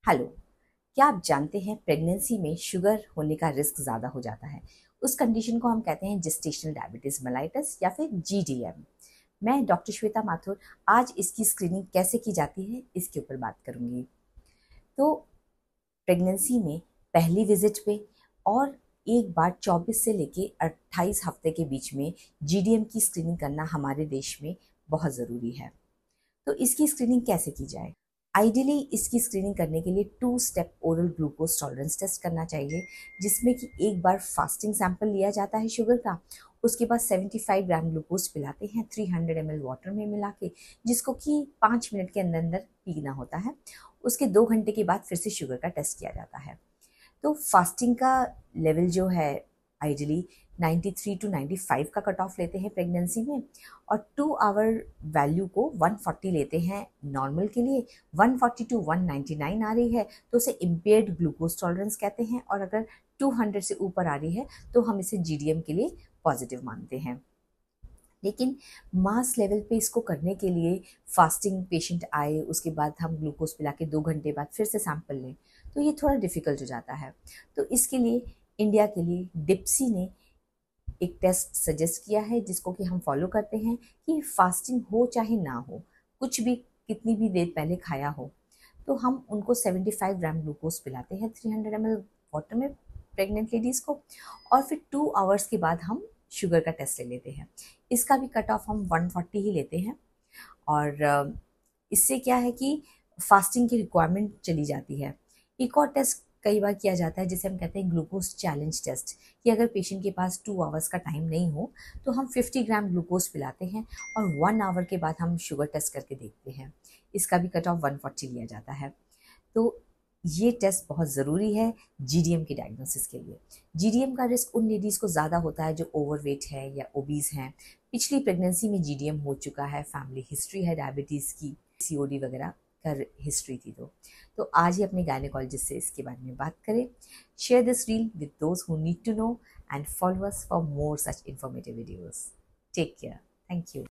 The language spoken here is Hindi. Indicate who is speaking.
Speaker 1: हेलो। क्या आप जानते हैं प्रेगनेंसी में शुगर होने का रिस्क ज़्यादा हो जाता है। उस कंडीशन को हम कहते हैं जेस्टेशनल डायबिटीज मेलाइटस या फिर जीडीएम। मैं डॉक्टर श्वेता माथुर आज इसकी स्क्रीनिंग कैसे की जाती है इसके ऊपर बात करूंगी। तो प्रेगनेंसी में पहली विजिट पे और एक बार 24 से लेके 28 हफ्ते के बीच में जीडीएम की स्क्रीनिंग करना हमारे देश में बहुत ज़रूरी है। तो इसकी स्क्रीनिंग कैसे की जाए? आइडियली इसकी स्क्रीनिंग करने के लिए 2 step oral glucose tolerance test करना चाहिए, जिसमें कि एक बार फास्टिंग सैंपल लिया जाता है शुगर का। उसके बाद 75 ग्राम ग्लूकोज पिलाते हैं 300 ml वाटर में मिला के, जिसको कि 5 मिनट के अंदर अंदर पीना होता है। उसके 2 घंटे के बाद फिर से शुगर का टेस्ट किया जाता है। तो फास्टिंग का लेवल जो है आइडियली 93 टू 95 का कट ऑफ लेते हैं प्रेगनेंसी में, और 2 आवर वैल्यू को 140 लेते हैं नॉर्मल के लिए। 140 टू 199 आ रही है तो उसे इम्पेयर्ड ग्लूकोज टॉलरेंस कहते हैं, और अगर 200 से ऊपर आ रही है तो हम इसे जीडीएम के लिए पॉजिटिव मानते हैं। लेकिन मास लेवल पे इसको करने के लिए फास्टिंग पेशेंट आए, उसके बाद हम ग्लूकोज पिला के 2 घंटे बाद फिर से सैंपल लें, तो ये थोड़ा डिफिकल्ट हो जाता है। तो इसके लिए इंडिया के लिए डिप्सी ने एक टेस्ट सजेस्ट किया है, जिसको कि हम फॉलो करते हैं कि फास्टिंग हो चाहे ना हो, कुछ भी कितनी भी देर पहले खाया हो, तो हम उनको 75 ग्राम ग्लूकोज पिलाते हैं 300 ml वाटर में, प्रेग्नेंट लेडीज़ को। और फिर 2 आवर्स के बाद हम शुगर का टेस्ट ले लेते हैं। इसका भी कट ऑफ हम 140 ही लेते हैं। और इससे क्या है कि फास्टिंग की रिक्वायरमेंट चली जाती है। एक और टेस्ट कई बार किया जाता है जिसे हम कहते हैं ग्लूकोज चैलेंज टेस्ट, कि अगर पेशेंट के पास 2 आवर्स का टाइम नहीं हो तो हम 50 ग्राम ग्लूकोज पिलाते हैं और 1 आवर के बाद हम शुगर टेस्ट करके देखते हैं। इसका भी कट ऑफ 140 लिया जाता है। तो ये टेस्ट बहुत ज़रूरी है जीडीएम की डायग्नोसिस के लिए। जीडीएम का रिस्क उन लेडीज़ को ज़्यादा होता है जो ओवरवेट है या ओबीज हैं, पिछली प्रेगनेंसी में जीडीएम हो चुका है, फैमिली हिस्ट्री है डायबिटीज़ की, सीओडी वगैरह का हिस्ट्री थी। तो आज ही अपने गायनेकोलॉजिस्ट से इसके बारे में बात करें। Share this reel with those who need to know and follow us for more such informative videos. Take care. Thank you.